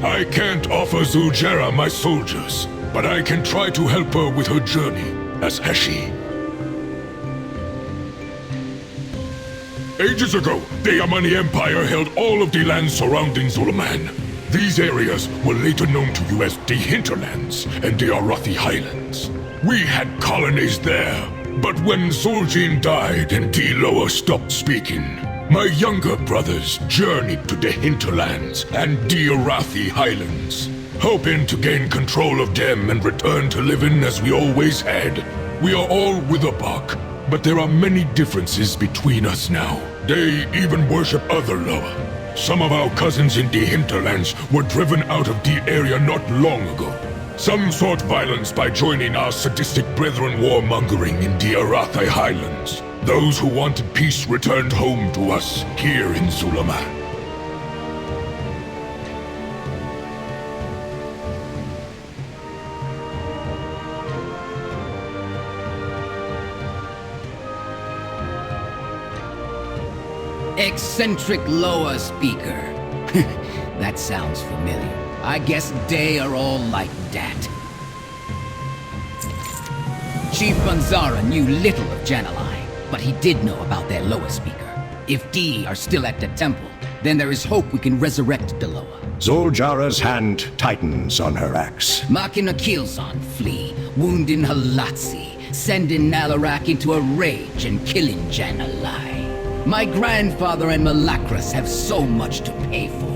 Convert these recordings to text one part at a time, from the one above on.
I can't offer Zul'Jara my soldiers, but I can try to help her with her journey as Heshi. Ages ago, the Yamani Empire held all of the lands surrounding Zuluman. These areas were later known to you as the Hinterlands and the Arathi Highlands. We had colonies there, but when Zul'Jin died and Loa stopped speaking, my younger brothers journeyed to the Hinterlands and the Arathi Highlands, hoping to gain control of them and return to living as we always had. We are all Witherbark, but there are many differences between us now. They even worship other Loa. Some of our cousins in the Hinterlands were driven out of the area not long ago. Some sought violence by joining our sadistic brethren warmongering in the Arathi Highlands. Those who wanted peace returned home to us here in Zuluman. Eccentric Loa speaker. That sounds familiar. I guess they are all like that. Chief Banzara knew little of Janalai, but he did know about their Loa speaker. If D are still at the temple, then there is hope we can resurrect the Loa. Zul'Jara's hand tightens on her axe. Making a Kilzon flee, wounding Halatsi, sending Nalarak into a rage and killing Janalai. My grandfather and Malakras have so much to pay for.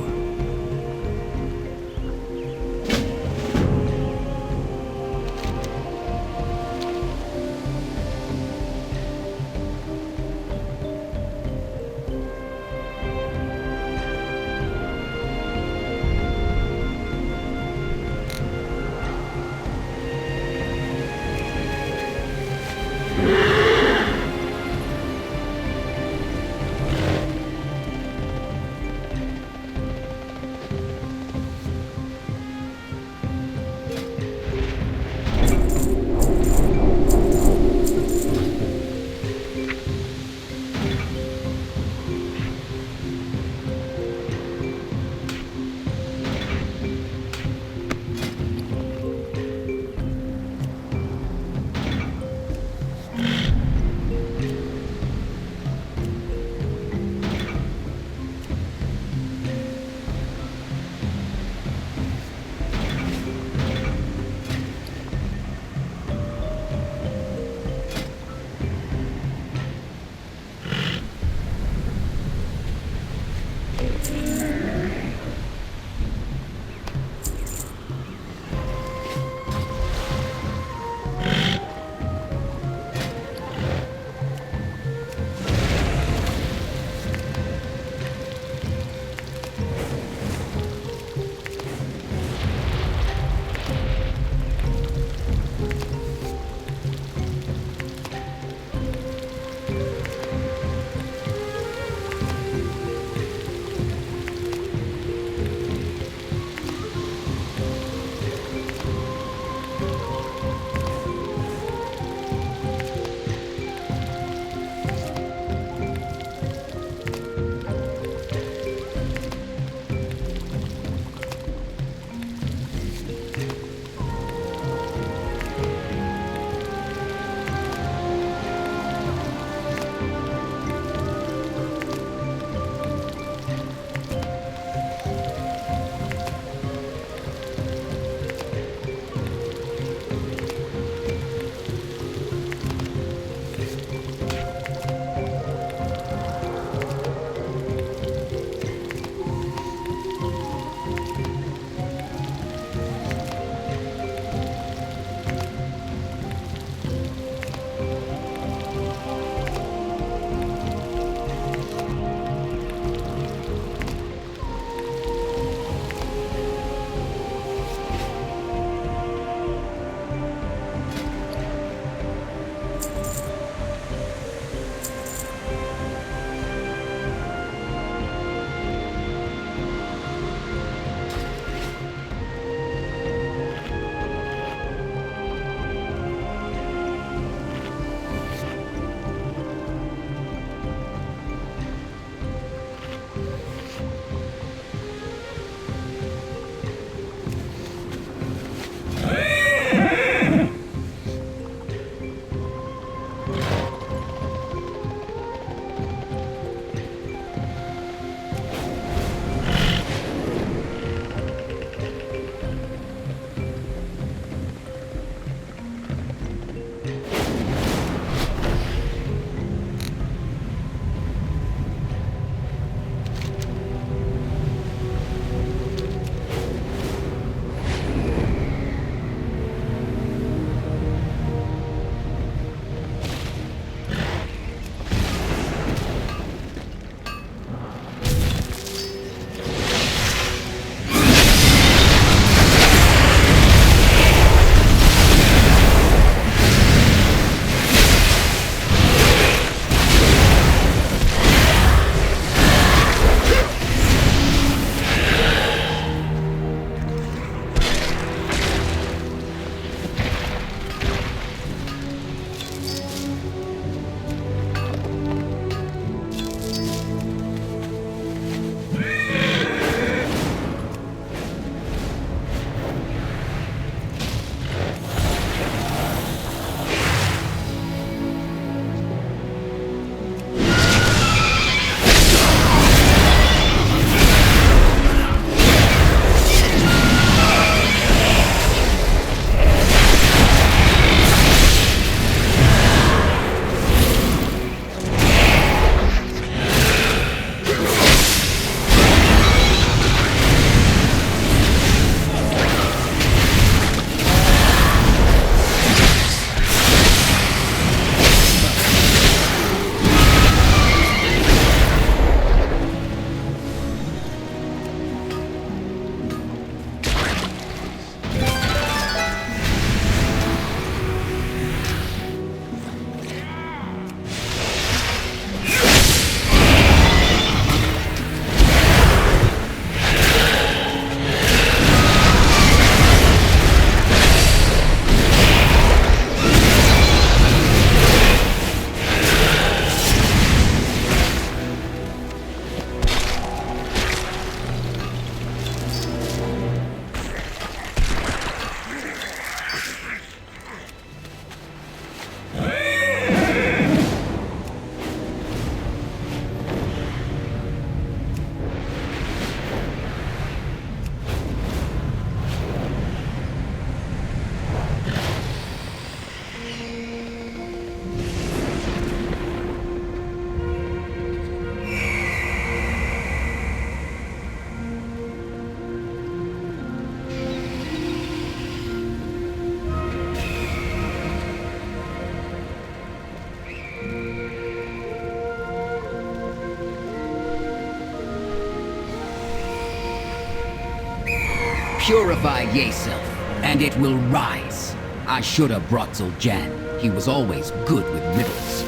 Purify yourself, and it will rise. I should have brought Zul'Jan. He was always good with riddles.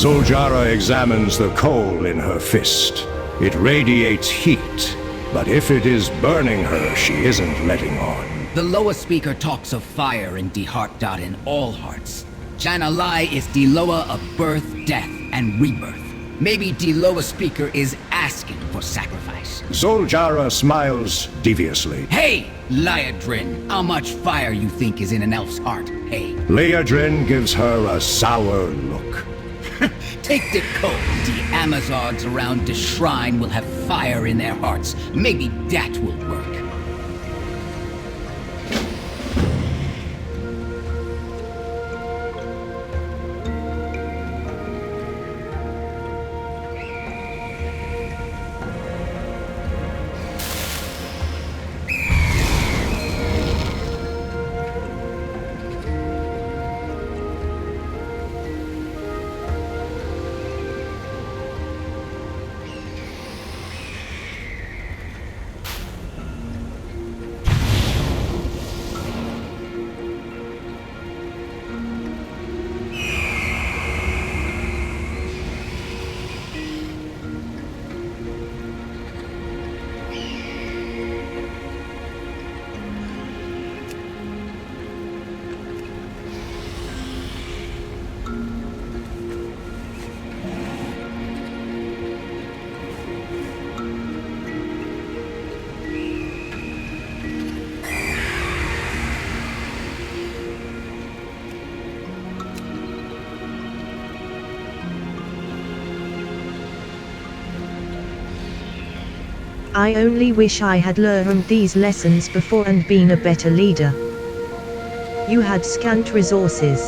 Zul'Jara examines the coal in her fist. It radiates heat, but if it is burning her, she isn't letting on. The lower speaker talks of fire in the heart dot in all hearts. Jan'alai is the lower of birth, death, and rebirth. Maybe the lower speaker is asking for sacrifice. Zul'Jara smiles deviously. Hey, Liadrin, how much fire you think is in an elf's heart, hey? Liadrin gives her a sour look. Take the coat. The Amazons around the shrine will have fire in their hearts. Maybe that will work. I only wish I had learned these lessons before and been a better leader. You had scant resources.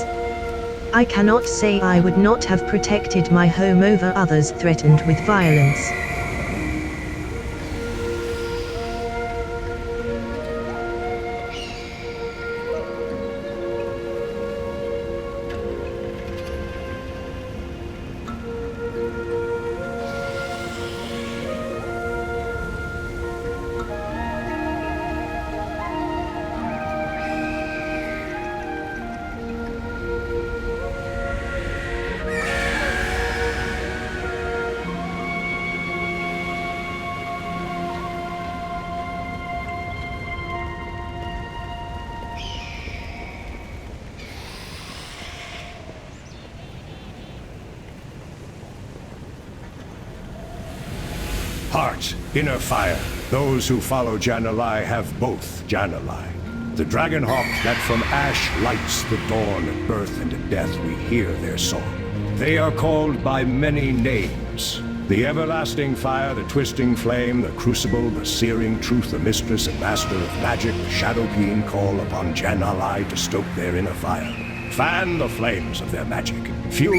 I cannot say I would not have protected my home over others threatened with violence. Heart, inner fire. Those who follow Jan'alai have both Jan'alai. The Dragonhawk that from ash lights the dawn at birth and at death, we hear their song. They are called by many names. The everlasting fire, the twisting flame, the crucible, the searing truth, the mistress and master of magic, the Shadowkeen call upon Jan'alai to stoke their inner fire. Fan the flames of their magic. Fuel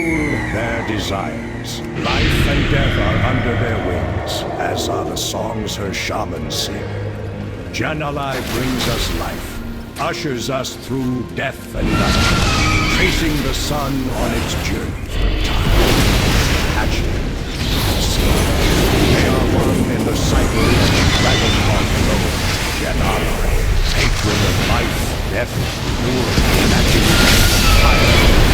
their desires. Life and death are under their wings, as are the songs her shamans sing. Jan'alai brings us life, ushers us through death and night, tracing the sun on its journey through time. Passion, sea. They are one in the cycle of the Dragonhawk Lord, Jan'alai. Hatred of life, death, war, magic, fire.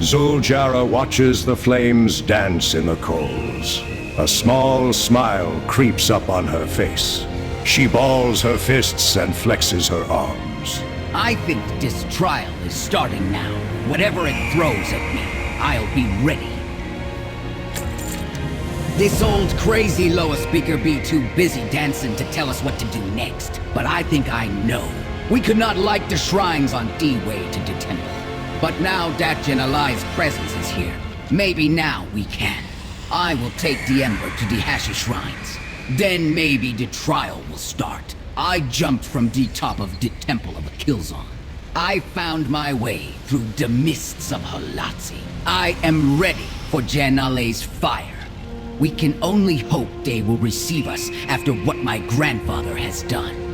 Zuljara watches the flames dance in the coals. A small smile creeps up on her face. She balls her fists and flexes her arms. I think this trial is starting now. Whatever it throws at me, I'll be ready. This old crazy lower speaker be too busy dancing to tell us what to do next. But I think I know. We could not light the shrines on D-Way to the temple. But now that Janalai's presence is here, maybe now we can. I will take the Ember to the Hashi shrines. Then maybe the trial will start. I jumped from the top of the Temple of Killzone. I found my way through the mists of Halatsi. I am ready for Janalai's fire. We can only hope they will receive us after what my grandfather has done.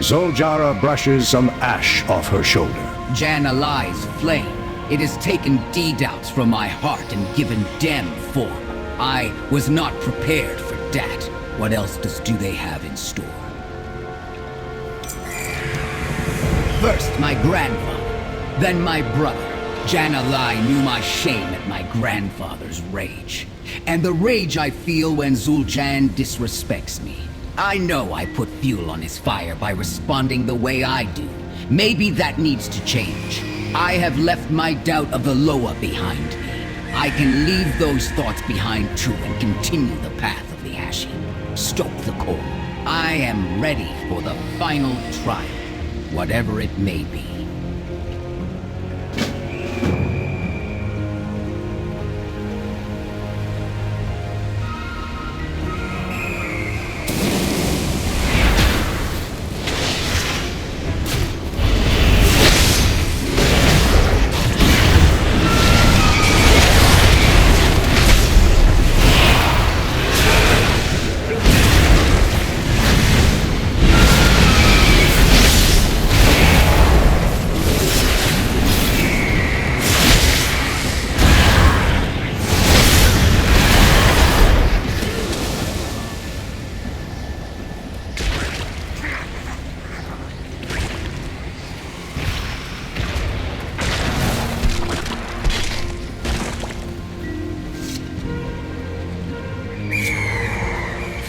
Zuljara brushes some ash off her shoulder. Janalai's flame. It has taken D-doubts from my heart and given them form. I was not prepared for that. What else do they have in store? First, my grandfather. Then my brother. Janalai knew my shame at my grandfather's rage. And the rage I feel when Zul'Jan disrespects me. I know I put fuel on his fire by responding the way I do. Maybe that needs to change. I have left my doubt of the Loa behind me. I can leave those thoughts behind too and continue the path of the Hashi. Stoke the coal. I am ready for the final trial, whatever it may be.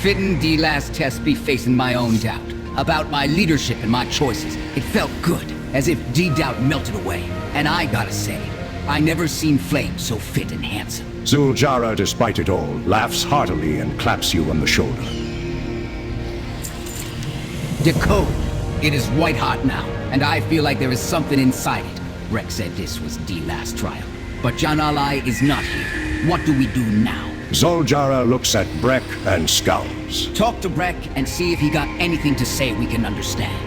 Fitting the last test be facing my own doubt. About my leadership and my choices. It felt good, as if D-doubt melted away. And I gotta say, I never seen Flame so fit and handsome. Zuljara, despite it all, laughs heartily and claps you on the shoulder. Decode. It is white hot now, and I feel like there is something inside it. Rex said this was the last trial. But Janalai is not here. What do we do now? Zuljara looks at Breck and scowls. Talk to Breck and see if he got anything to say we can understand.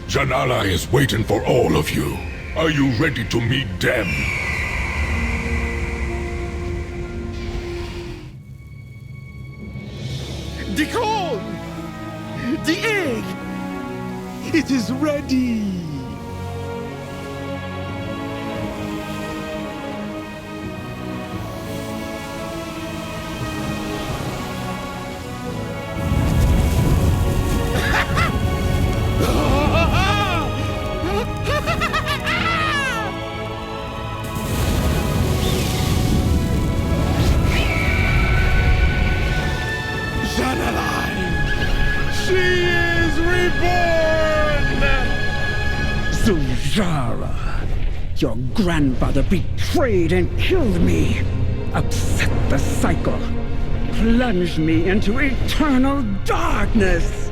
Janala is waiting for all of you. Are you ready to meet them? The corn! The egg! It is ready! Zuljara, your grandfather betrayed and killed me, upset the cycle, plunged me into eternal darkness.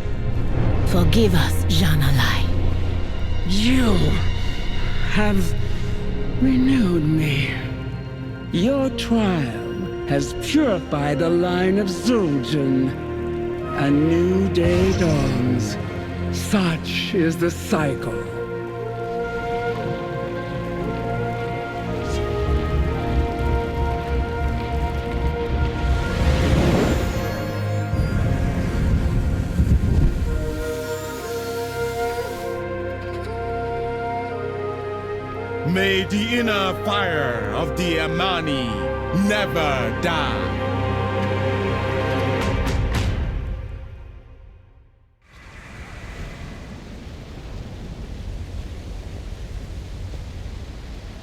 Forgive us, Janalai. You have renewed me. Your trial has purified the line of Zul'jin. A new day dawns. Such is the cycle. May the inner fire of the Amani never die.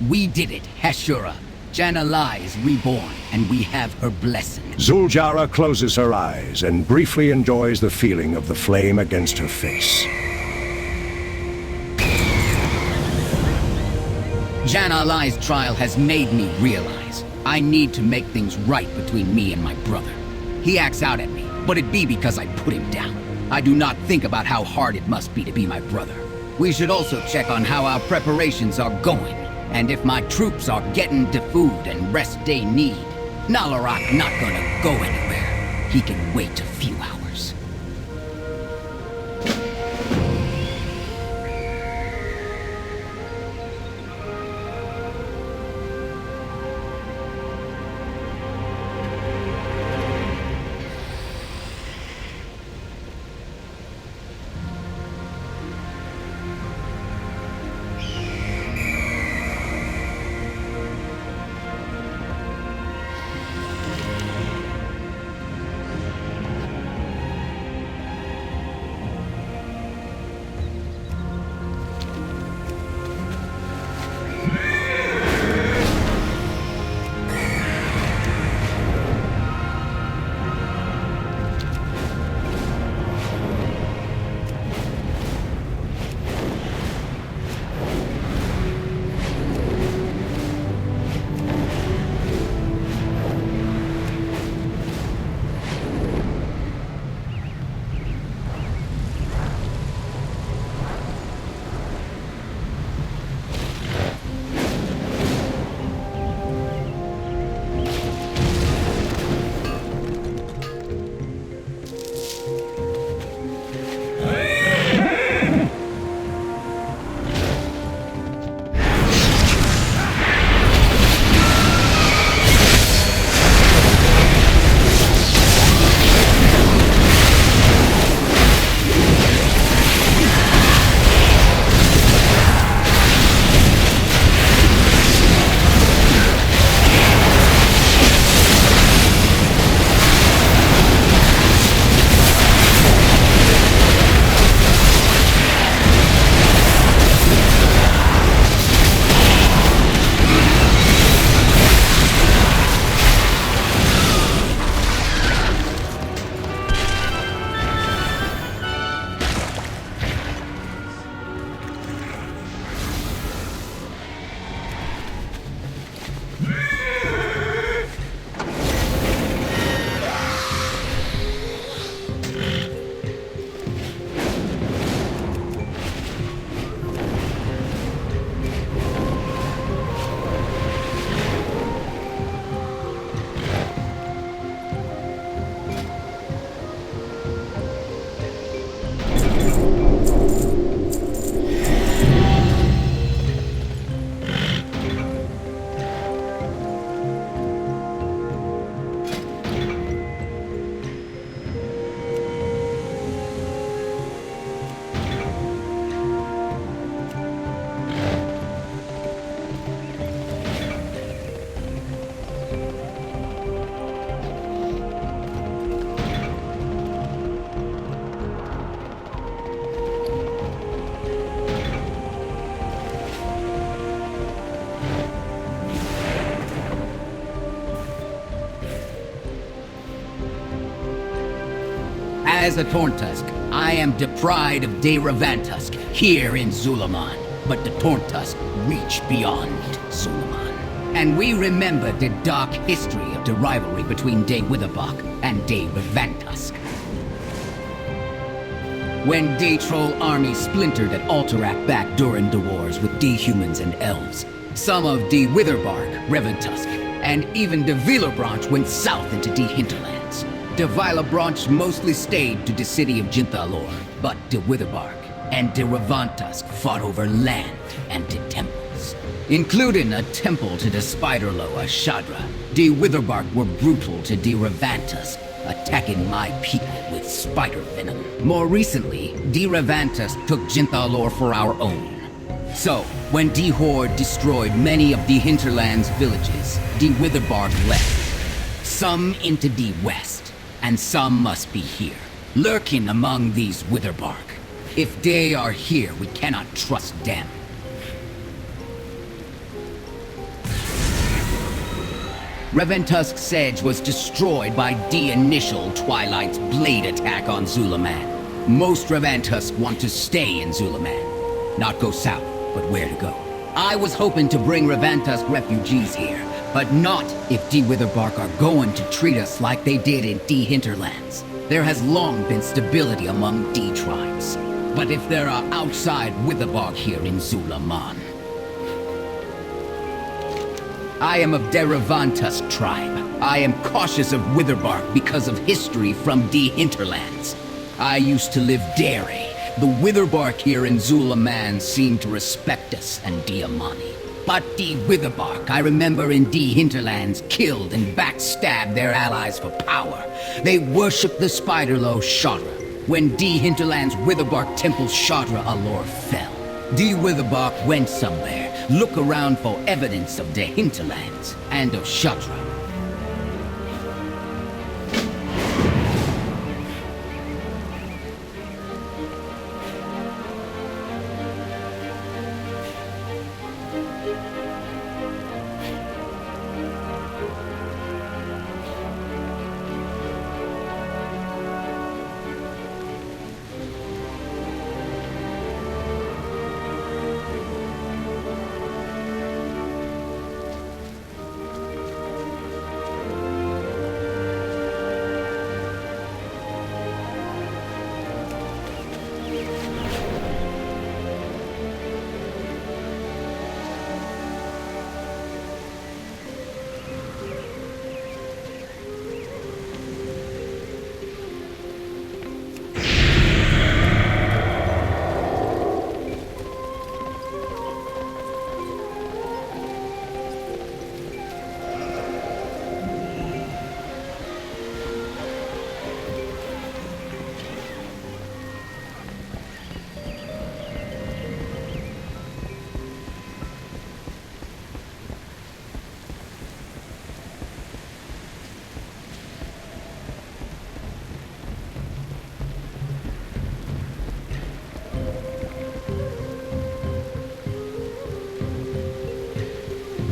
We did it, Hashura. Janalai is reborn, and we have her blessing. Zuljara closes her eyes and briefly enjoys the feeling of the flame against her face. Janalai's trial has made me realize I need to make things right between me and my brother. He acts out at me, but it be because I put him down. I do not think about how hard it must be to be my brother. We should also check on how our preparations are going, and if my troops are getting the food and rest they need. Nalarak not gonna go anywhere. He can wait a few hours. As a Torntusk, I am deprived of De Revantusk here in Zulaman, but the Torntusk reach beyond Zulaman. And we remember the dark history of the rivalry between De Witherbach and De Revantusk. When D-Troll army splintered at Alterac back during the wars with D-Humans and Elves, some of De Witherbark, Revantusk, and even De Villebranch went south into De Hinterlands. De Villebranch mostly stayed to the city of Jinthalor, but De Witherbark and De Revantusk fought over land and the temples, including a temple to the Spider-Loa Shadra. De Witherbark were brutal to De Revantusk, attacking my people with spider venom. More recently, De Revantusk took Jinthalor for our own. So, when De Horde destroyed many of De Hinterland's villages, De Witherbark left. Some into De West, and some must be here, lurking among these Witherbark. If they are here, we cannot trust them. Revantusk's Sedge was destroyed by the initial Twilight's blade attack on Zulaman. Most Revantusk want to stay in Zulaman, not go south, but where to go. I was hoping to bring Revantusk refugees here, but not if De Witherbark are going to treat us like they did in De Hinterlands. There has long been stability among D tribes, but if there are outside Witherbark here in Zulaman, I am of De Revantusk tribe. I am cautious of Witherbark because of history from De Hinterlands. I used to live Dere. The Witherbark here in Zulaman seem to respect us and Diamani. But De Witherbark, I remember in De Hinterlands, killed and backstabbed their allies for power. They worshipped the Spider-Loa Shadra. When De Hinterland's Witherbark Temple Shadra Allure fell, De Witherbark went somewhere. Look around for evidence of the Hinterlands and of Shadra.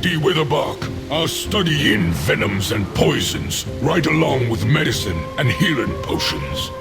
De Witherbark are studying venoms and poisons, right along with medicine and healing potions.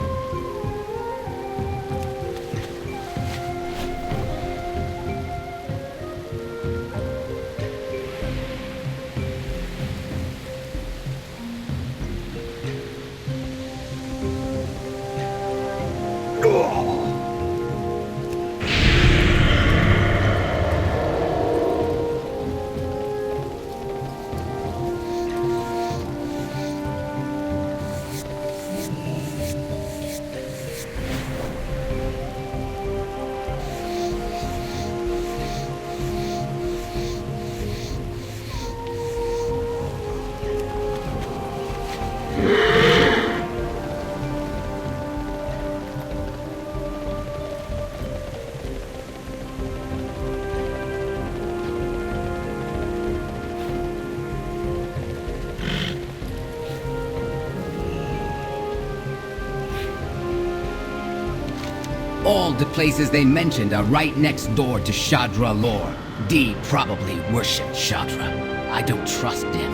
All the places they mentioned are right next door to Shadra lore. D probably worshipped Shadra. I don't trust him.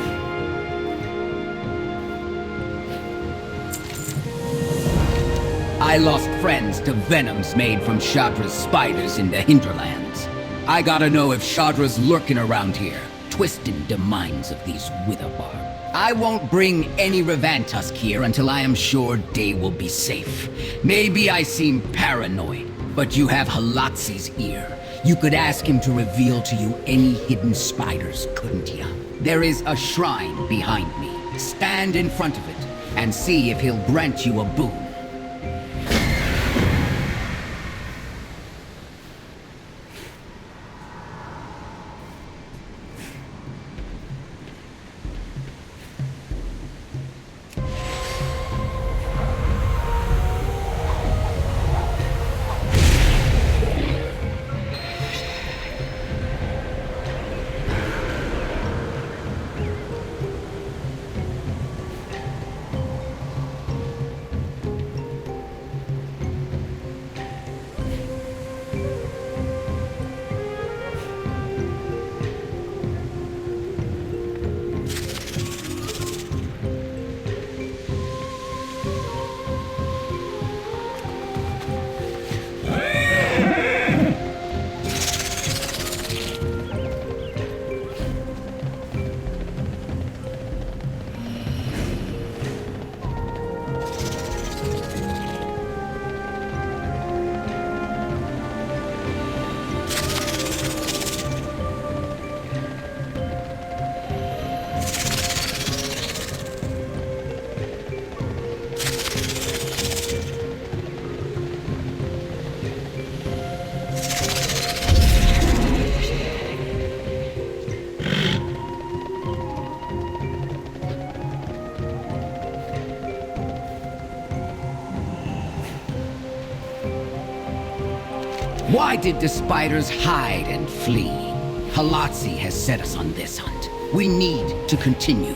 I lost friends to venoms made from Shadra's spiders in the hinterlands. I gotta know if Shadra's lurking around here, twisting the minds of these witherbarb. I won't bring any Revantusk here until I am sure they will be safe. Maybe I seem paranoid, but you have Halatsi's ear. You could ask him to reveal to you any hidden spiders, couldn't you? There is a shrine behind me. Stand in front of it and see if he'll grant you a boon. Why did the spiders hide and flee? Halatsi has set us on this hunt. We need to continue.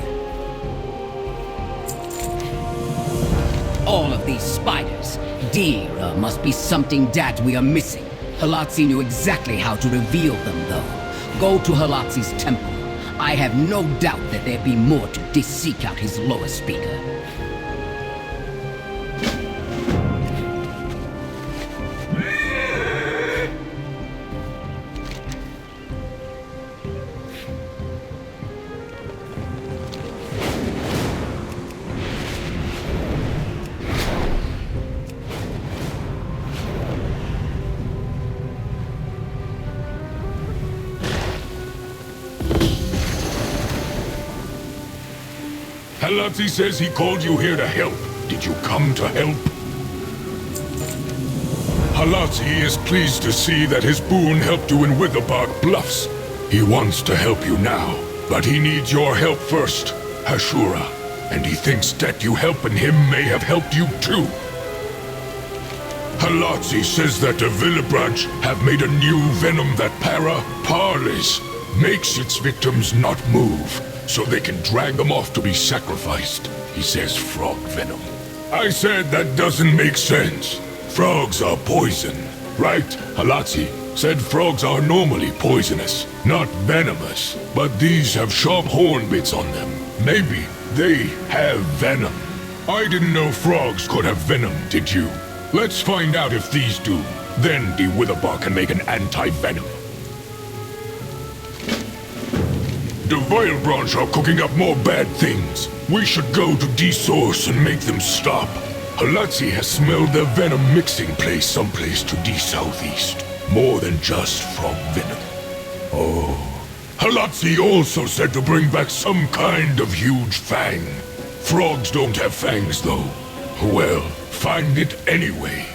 All of these spiders. Dear, must be something that we are missing. Halatsi knew exactly how to reveal them, though. Go to Halatsi's temple. I have no doubt that there be more to seek out his lower speaker. Halatsi says he called you here to help. Did you come to help? Halatsi is pleased to see that his boon helped you in Witherbark Bluffs. He wants to help you now, but he needs your help first, Hashura. And he thinks that you helping him may have helped you too. Halatsi says that the Villabranch have made a new venom that parleys, makes its victims not move, so they can drag them off to be sacrificed. He says frog venom. I said that doesn't make sense. Frogs are poison, right? Halatsi said frogs are normally poisonous, not venomous. But these have sharp horn bits on them. Maybe they have venom. I didn't know frogs could have venom, did you? Let's find out if these do. Then the Witherbark can make an anti-venom. The Villabranch are cooking up more bad things. We should go to D-Source and make them stop. Halatsi has smelled their venom mixing place someplace to D-Southeast. More than just frog venom. Oh. Halatsi also said to bring back some kind of huge fang. Frogs don't have fangs, though. Well, find it anyway.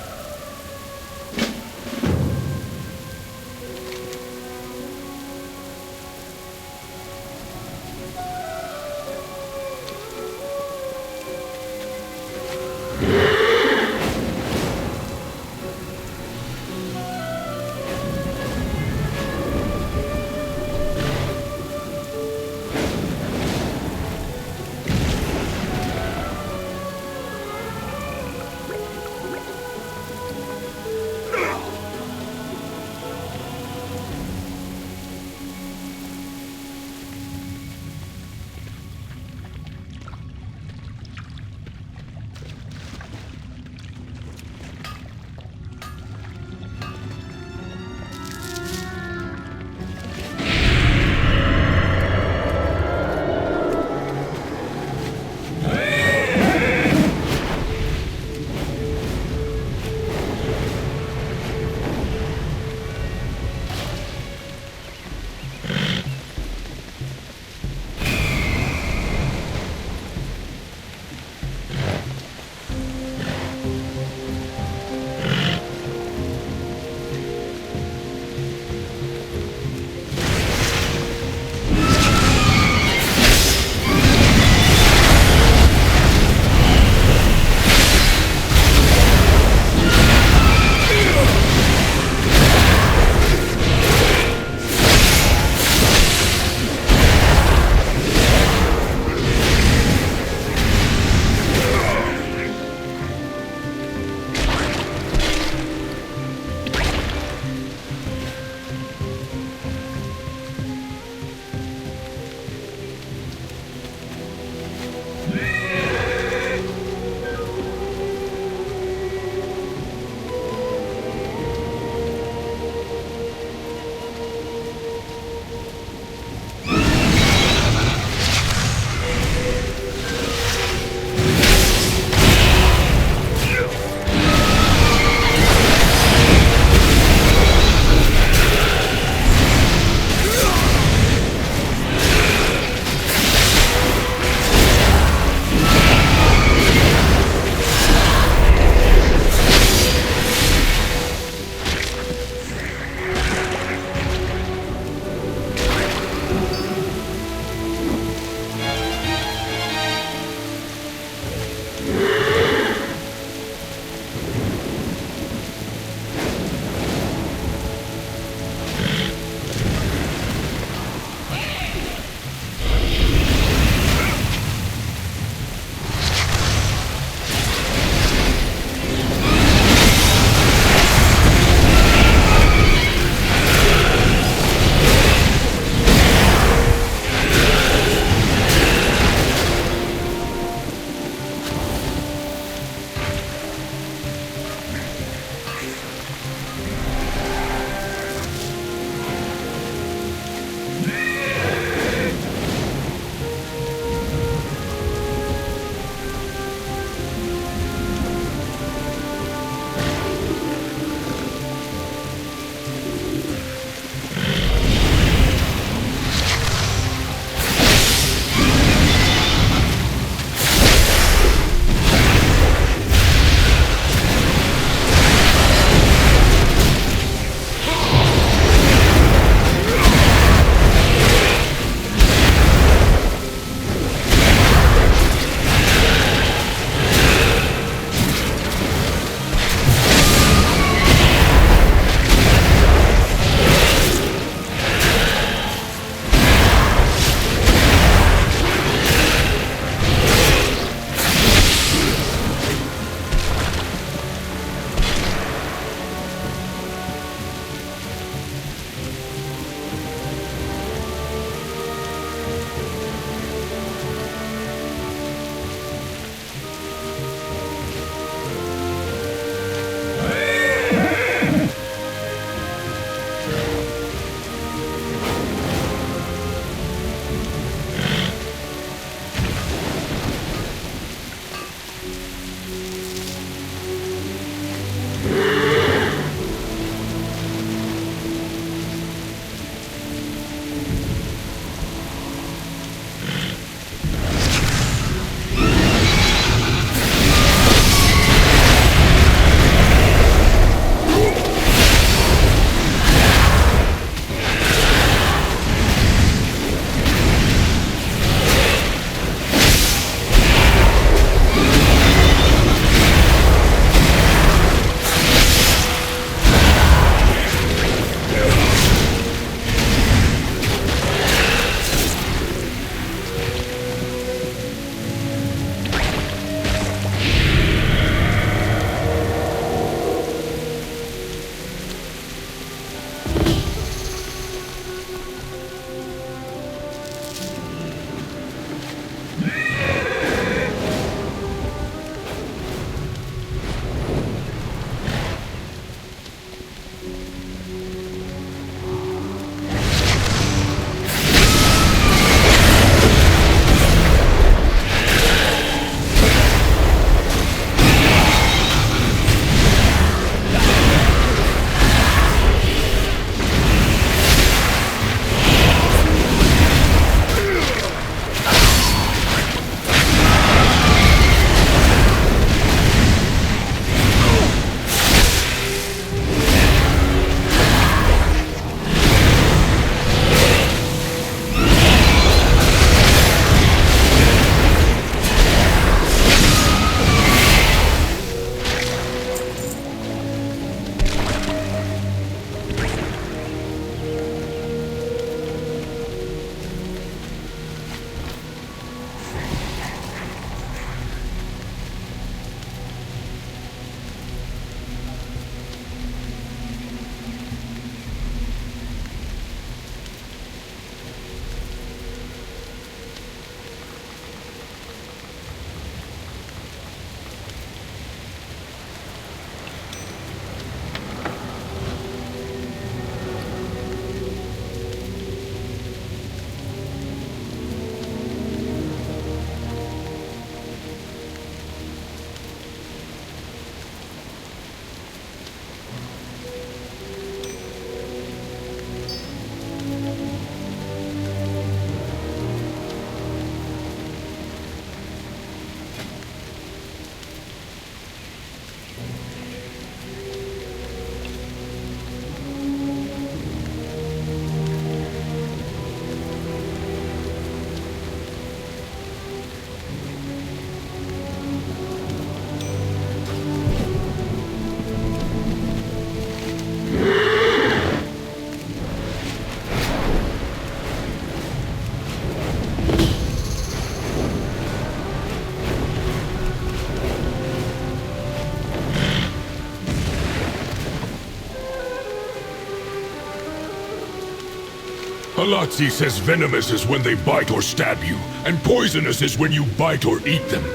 Halazzi says venomous is when they bite or stab you, and poisonous is when you bite or eat them.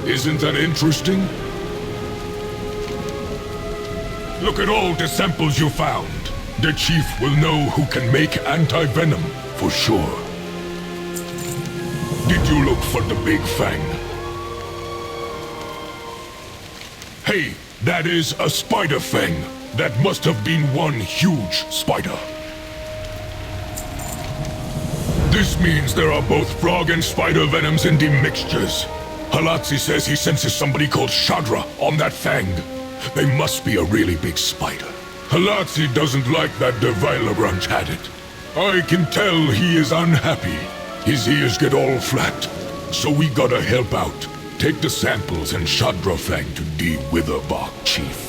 Isn't that interesting? Look at all the samples you found. The chief will know who can make anti-venom, for sure. Did you look for the Big Fang? Hey, that is a spider fang. That must have been one huge spider. This means there are both frog and spider venoms in the mixtures. Halazzi says he senses somebody called Shadra on that fang. They must be a really big spider. Halazzi doesn't like that the Viola branch had it. I can tell he is unhappy. His ears get all flat. So we gotta help out. Take the samples and Shadra fang to the Witherbark chief.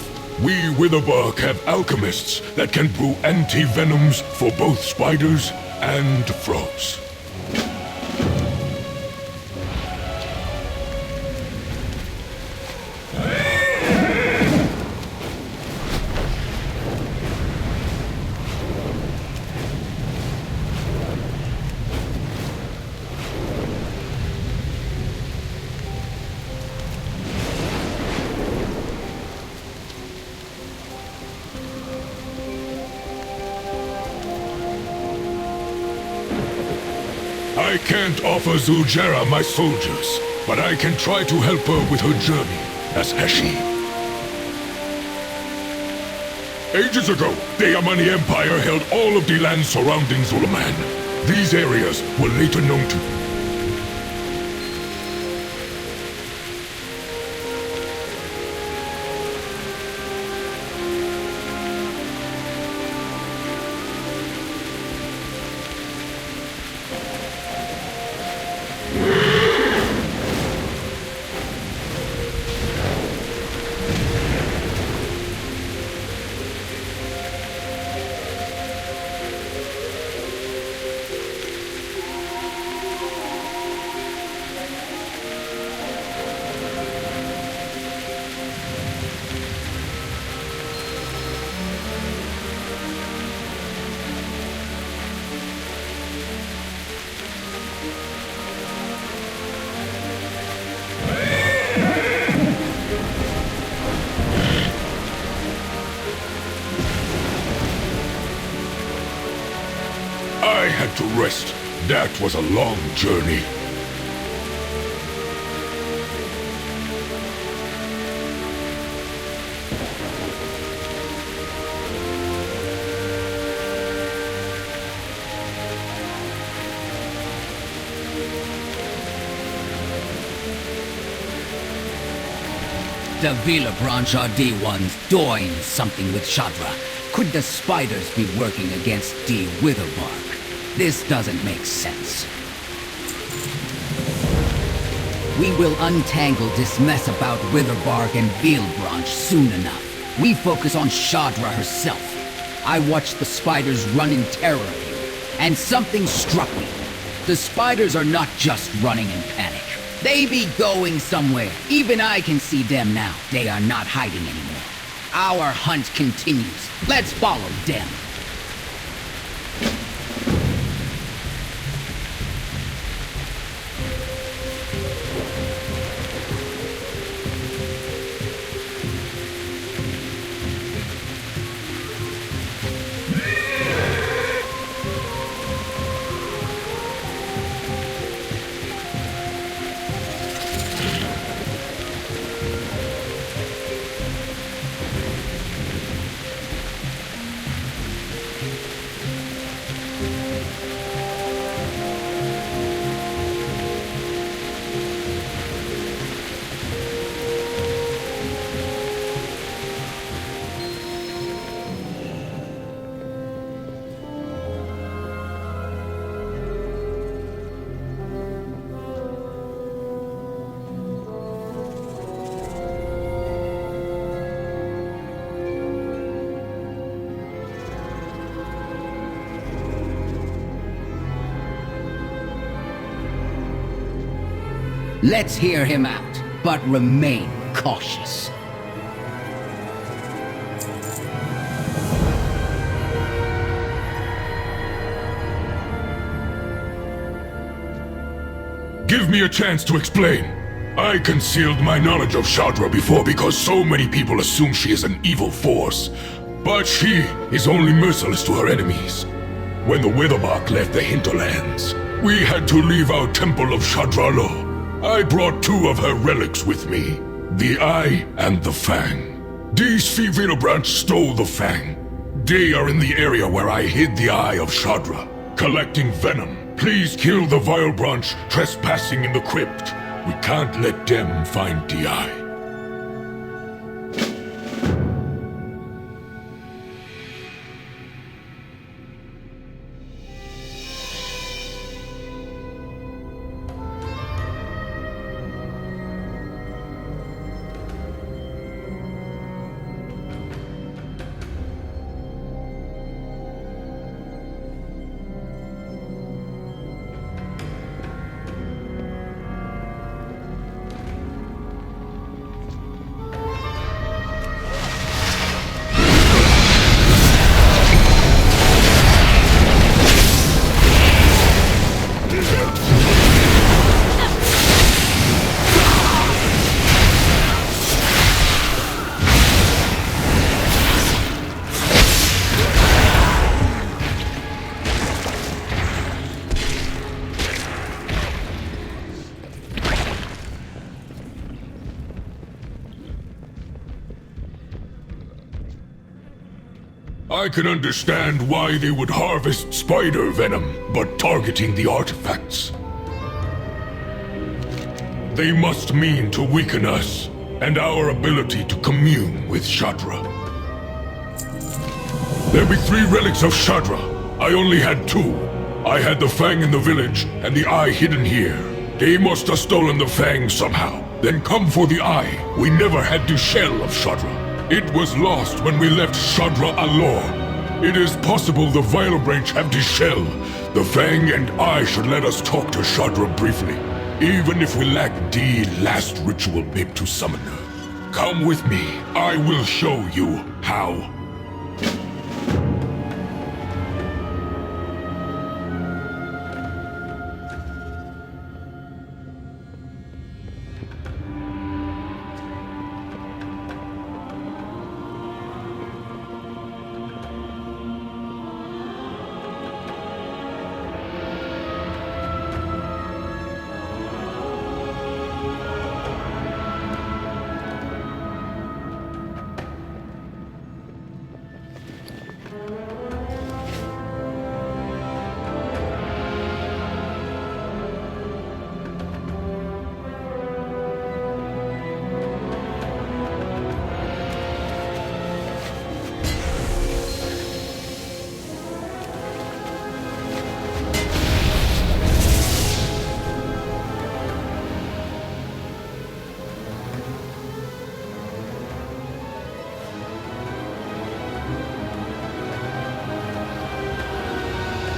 We Witherbark have alchemists that can brew anti-venoms for both spiders and frogs. I can't offer Zul'Jera my soldiers, but I can try to help her with her journey as Heshi. Ages ago, the Yamani Empire held all of the land surrounding Zuluman. These areas were later known to... I had to rest. That was a long journey. The Vila branch are D1s doing something with Shadra. Could the spiders be working against D Witherbark? This doesn't make sense. We will untangle this mess about Witherbark and Veilbranch soon enough. We focus on Shadra herself. I watched the spiders run in terror of you, and something struck me. The spiders are not just running in panic. They be going somewhere. Even I can see them now. They are not hiding anymore. Our hunt continues. Let's follow them. Let's hear him out, but remain cautious. give me a chance to explain. I concealed my knowledge of Shadra before because so many people assume she is an evil force. But she is only merciless to her enemies. When the Witherbark left the hinterlands, we had to leave our temple of Shadralo. I brought 2 of her relics with me, the Eye and the Fang. These Vivillabranch stole the Fang. They are in the area where I hid the Eye of Shadra, collecting venom. Please kill the Vilebranch trespassing in the crypt. We can't let them find the Eye. I can understand why they would harvest spider venom, but targeting the artifacts. They must mean to weaken us, and our ability to commune with Shadra. There be 3 relics of Shadra. I only had 2. I had the Fang in the village, and the Eye hidden here. They must have stolen the Fang somehow, then come for the Eye. We never had the shell of Shadra. It was lost when we left Shadra Alor. It is possible the Vilebranch have the shell. The Fang and I should let us talk to Shadra briefly, even if we lack the last ritual bit to summon her. Come with me. I will show you how.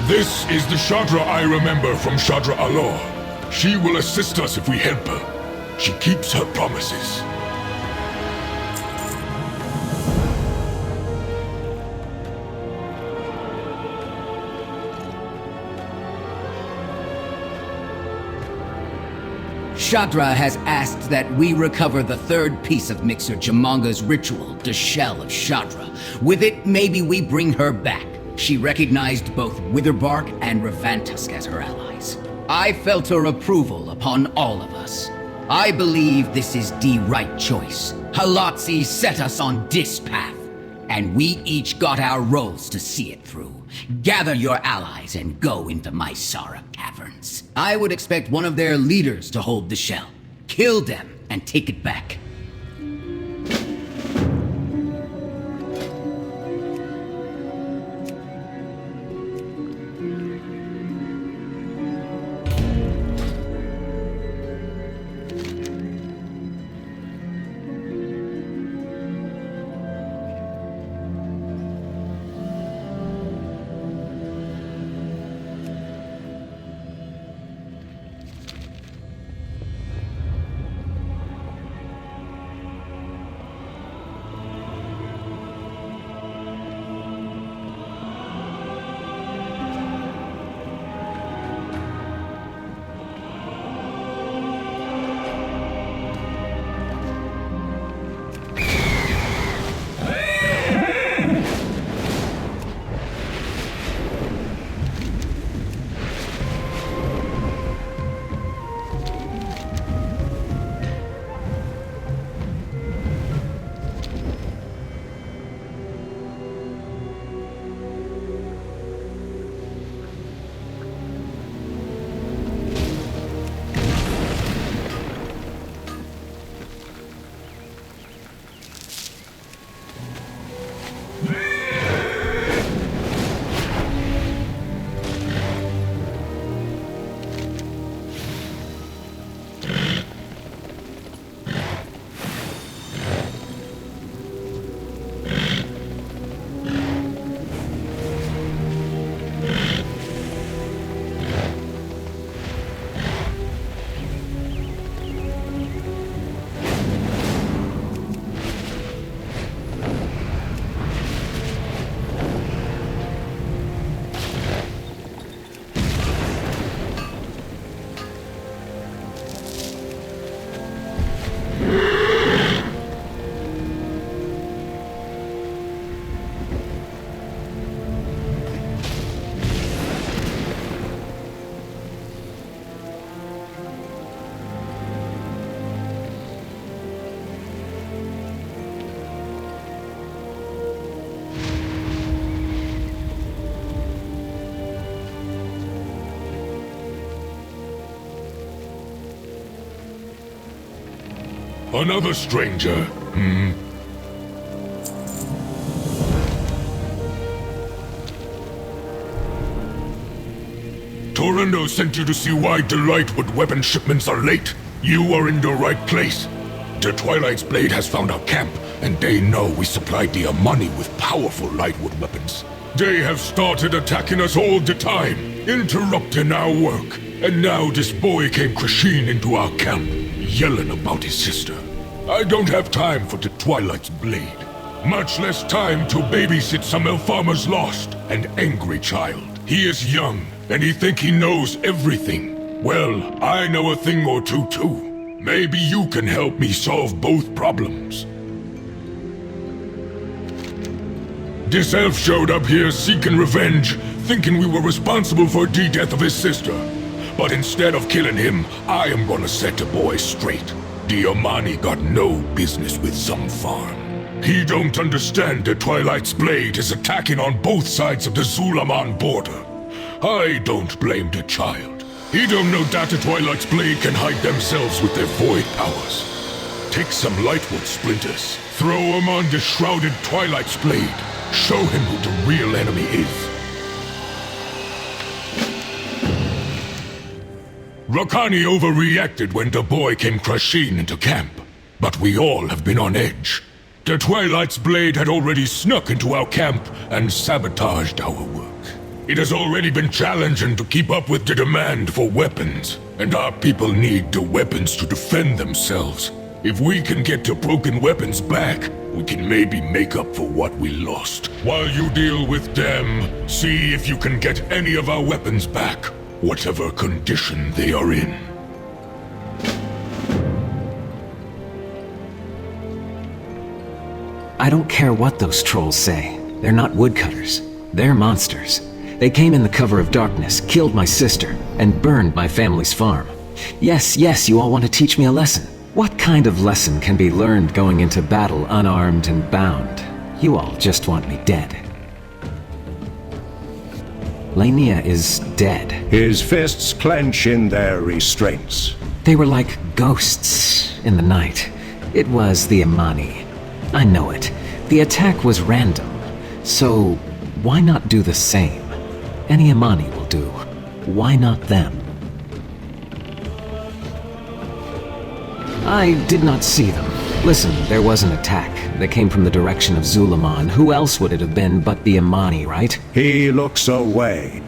This is the Shadra I remember from Shadra Alor. She will assist us if we help her. She keeps her promises. Shadra has asked that we recover the 3rd piece of Mixer Jamanga's ritual, the Shell of Shadra. With it, maybe we bring her back. She recognized both Witherbark and Revantusk as her allies. I felt her approval upon all of us. I believe this is the right choice. Halatsi set us on this path, and we each got our roles to see it through. Gather your allies and go into Mysara Caverns. I would expect one of their leaders to hold the shell. Kill them and take it back. Another stranger? Torrendo sent you to see why Delightwood weapon shipments are late. You are in the right place. The Twilight's Blade has found our camp, and they know we supplied the Amani with powerful lightwood weapons. They have started attacking us all the time, interrupting our work. And now this boy came crashing into our camp, yelling about his sister. I don't have time for the Twilight's Blade. Much less time to babysit some Elfarmer's lost and angry child. He is young, and he think he knows everything. Well, I know a thing or two too. Maybe you can help me solve both problems. This elf showed up here seeking revenge, thinking we were responsible for the death of his sister. But instead of killing him, I am gonna set the boy straight. The Amani got no business with some farm. He don't understand the Twilight's Blade is attacking on both sides of the Zulaman border. I don't blame the child. He don't know that the Twilight's Blade can hide themselves with their void powers. Take some lightwood splinters, throw him on the shrouded Twilight's Blade. Show him who the real enemy is. Rakani overreacted when the boy came crashing into camp. But we all have been on edge. The Twilight's Blade had already snuck into our camp and sabotaged our work. It has already been challenging to keep up with the demand for weapons, and our people need the weapons to defend themselves. If we can get the broken weapons back, we can maybe make up for what we lost. While you deal with them, see if you can get any of our weapons back, whatever condition they are in. I don't care what those trolls say. They're not woodcutters. They're monsters. They came in the cover of darkness, killed my sister, and burned my family's farm. Yes, you all want to teach me a lesson. What kind of lesson can be learned going into battle unarmed and bound? You all just want me dead. Lania is dead. His fists clench in their restraints. They were like ghosts in the night. It was the Amani. I know it. The attack was random. So, why not do the same? Any Amani will do. Why not them? I did not see them. Listen, there was an attack that came from the direction of Zulaman. Who else would it have been but the Amani, right? He looks away.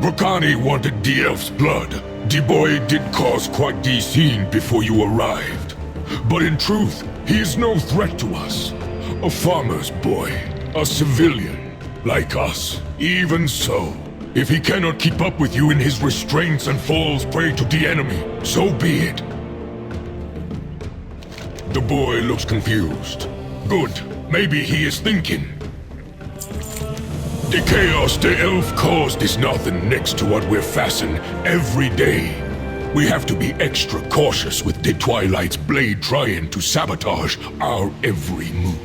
Brakani wanted the elf's blood. The boy did cause quite the scene before you arrived. But in truth, he is no threat to us. A farmer's boy, a civilian, like us. Even so, if he cannot keep up with you in his restraints and falls prey to the enemy, so be it. The boy looks confused. Good, maybe he is thinking. The chaos the elf caused is nothing next to what we're facing every day. We have to be extra cautious with the Twilight's blade trying to sabotage our every move.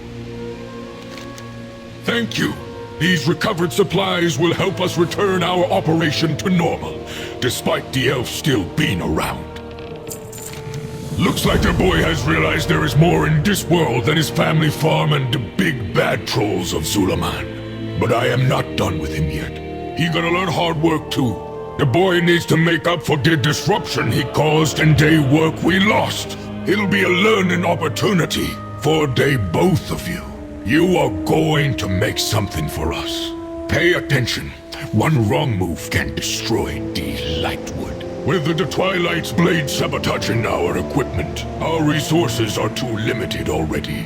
Thank you. These recovered supplies will help us return our operation to normal, despite the elf still being around. Looks like the boy has realized there is more in this world than his family farm and the big bad trolls of Zulaman. But I am not done with him yet. He gotta learn hard work too. The boy needs to make up for the disruption he caused and the work we lost. It'll be a learning opportunity for the both of you. You are going to make something for us. Pay attention. One wrong move can destroy the Lightwood. With the Twilight's blade sabotaging our equipment, our resources are too limited already.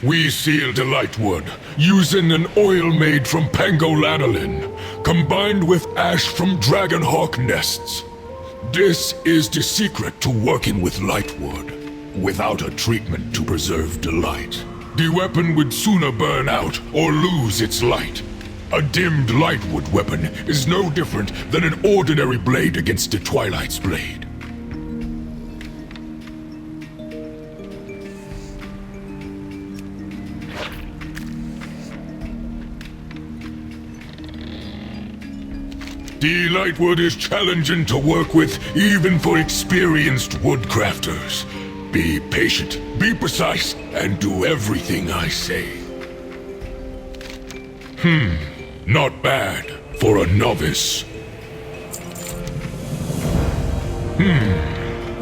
We sealed the Lightwood using an oil made from pangolanaline, combined with ash from dragonhawk nests. This is the secret to working with Lightwood, without a treatment to preserve the light. The weapon would sooner burn out or lose its light. A dimmed Lightwood weapon is no different than an ordinary blade against the Twilight's blade. The Lightwood is challenging to work with, even for experienced woodcrafters. Be patient, be precise, and do everything I say. Not bad for a novice.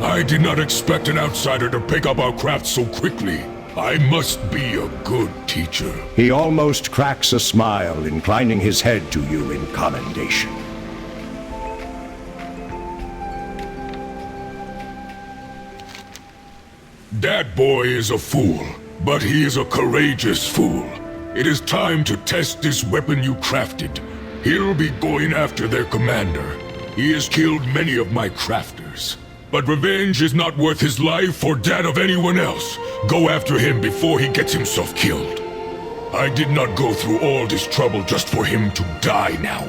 I did not expect an outsider to pick up our craft so quickly. I must be a good teacher. He almost cracks a smile, inclining his head to you in commendation. That boy is a fool, but he is a courageous fool. It is time to test this weapon you crafted. He'll be going after their commander. He has killed many of my crafters. But revenge is not worth his life or that of anyone else. Go after him before he gets himself killed. I did not go through all this trouble just for him to die now.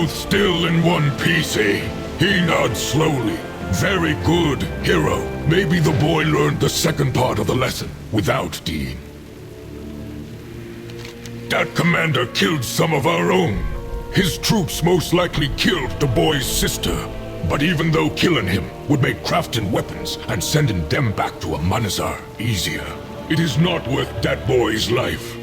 both still in one piece, eh? He nods slowly. Very good, hero. Maybe the boy learned the second part of the lesson without Dean. That commander killed some of our own. His troops most likely killed the boy's sister. But even though killing him would make crafting weapons and sending them back to a Manazar easier, it is not worth that boy's life.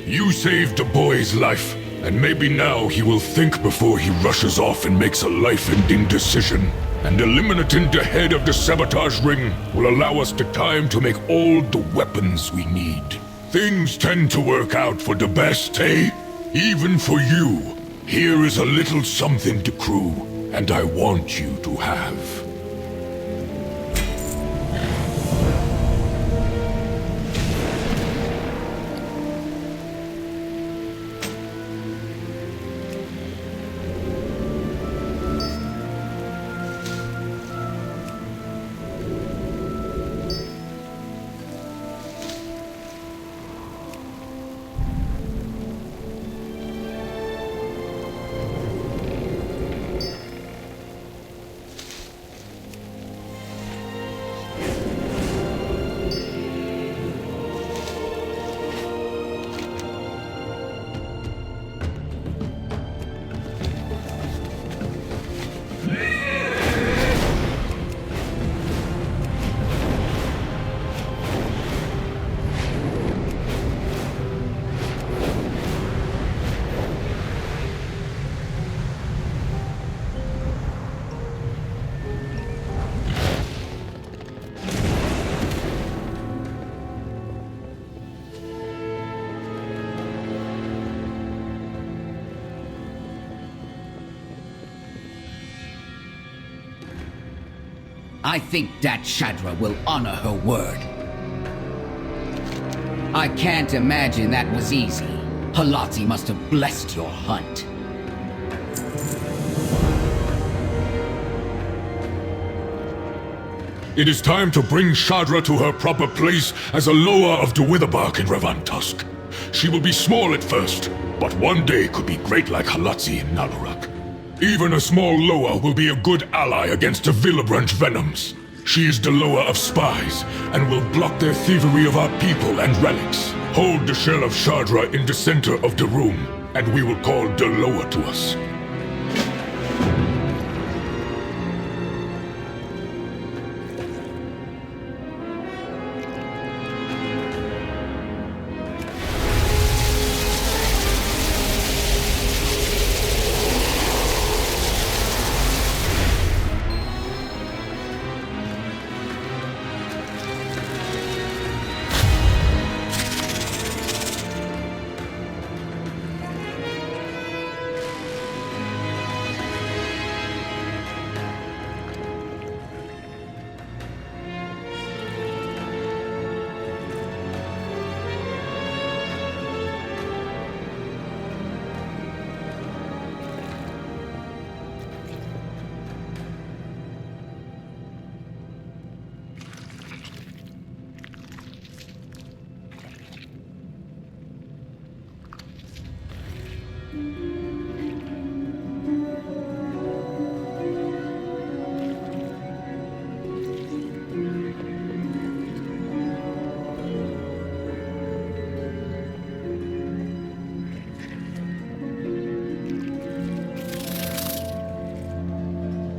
You saved the boy's life, and maybe now he will think before he rushes off and makes a life-ending decision. And eliminating the head of the sabotage ring will allow us the time to make all the weapons we need. Things tend to work out for the best, eh? Even for you. Here is a little something to crew, and I want you to have. I think that Shadra will honor her word. I can't imagine that was easy. Halati must have blessed your hunt. It is time to bring Shadra to her proper place as a Loa of the Witherbark in Revantusk. She will be small at first, but one day could be great like Halati in Nalorak. Even a small Loa will be a good ally against the Villabranch Venoms. She is the Loa of spies, and will block their thievery of our people and relics. Hold the shell of Shadra in the center of the room, and we will call the Loa to us.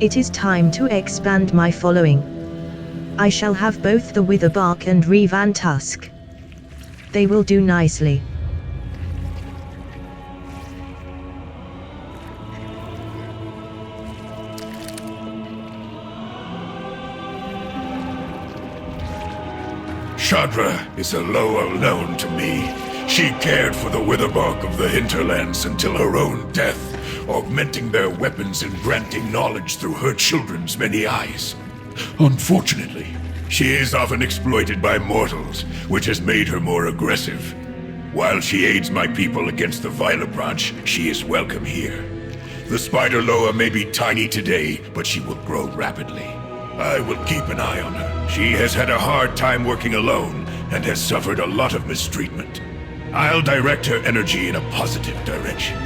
It is time to expand my following. I shall have both the Witherbark and Revantusk. They will do nicely. Shadra is a Loa known to me. She cared for the Witherbark of the hinterlands until her own death, augmenting their weapons and granting knowledge through her children's many eyes. Unfortunately, she is often exploited by mortals, which has made her more aggressive. While she aids my people against the Villabranch, she is welcome here. The Spider Loa may be tiny today, but she will grow rapidly. I will keep an eye on her. She has had a hard time working alone, and has suffered a lot of mistreatment. I'll direct her energy in a positive direction.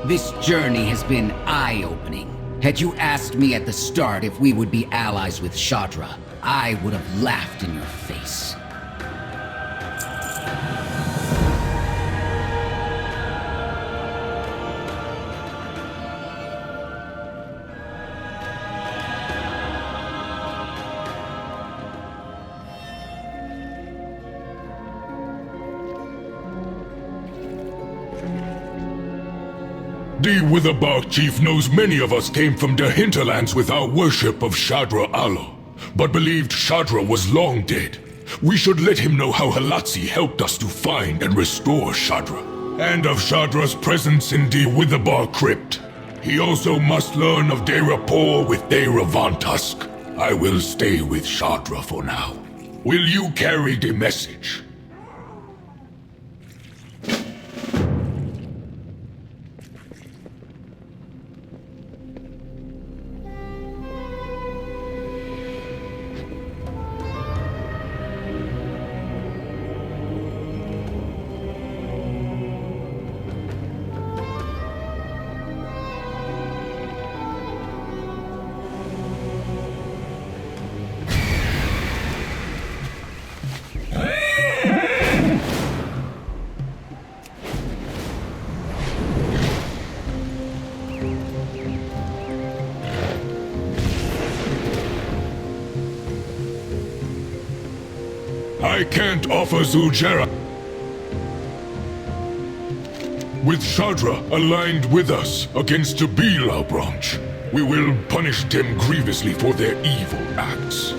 This journey has been eye-opening. Had you asked me at the start if we would be allies with Shadra, I would have laughed in your face. The Witherbark chief knows many of us came from the hinterlands with our worship of Shadra Allah, but believed Shadra was long dead. We should let him know how Halatsi helped us to find and restore Shadra, and of Shadra's presence in the Witherbark crypt. He also must learn of their rapport with Deira Von Tusk. I will stay with Shadra for now. Will you carry the message? I can't offer Zul'Jera. With Shadra aligned with us against the Bila branch, we will punish them grievously for their evil acts.